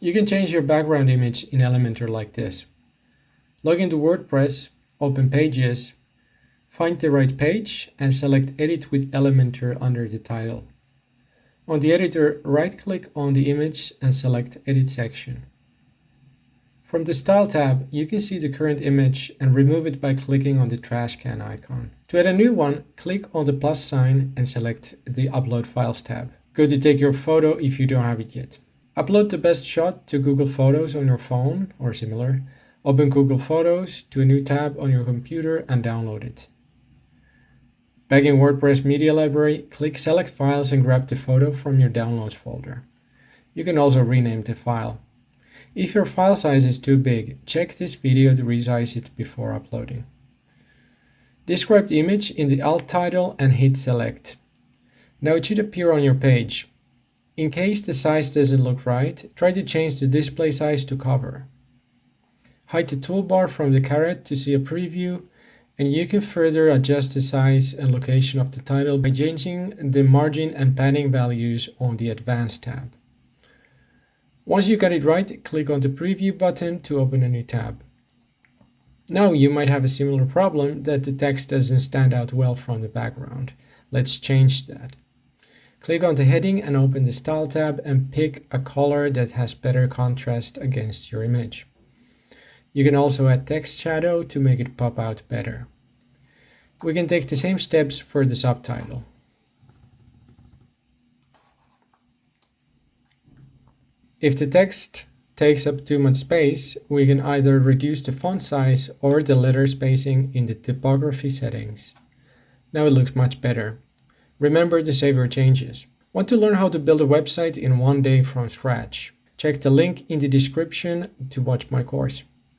You can change your background image in Elementor like this. Log into WordPress, open Pages, find the right page and select Edit with Elementor under the title. On the editor, right-click on the image and select Edit section. From the Style tab, you can see the current image and remove it by clicking on the trash can icon. To add a new one, click on the plus sign and select the Upload Files tab. Go to take your photo if you don't have it yet. Upload the best shot to Google Photos on your phone or similar. Open Google Photos to a new tab on your computer and download it. Back in WordPress Media Library, click Select Files and grab the photo from your Downloads folder. You can also rename the file. If your file size is too big, check this video to resize it before uploading. Describe the image in the alt title and hit Select. Now it should appear on your page. In case the size doesn't look right, try to change the display size to cover. Hide the toolbar from the caret to see a preview, and you can further adjust the size and location of the title by changing the margin and padding values on the Advanced tab. Once you got it right, click on the Preview button to open a new tab. Now you might have a similar problem that the text doesn't stand out well from the background. Let's change that. Click on the heading and open the Style tab and pick a color that has better contrast against your image. You can also add text shadow to make it pop out better. We can take the same steps for the subtitle. If the text takes up too much space, we can either reduce the font size or the letter spacing in the typography settings. Now it looks much better. Remember to save your changes. Want to learn how to build a website in one day from scratch? Check the link in the description to watch my course.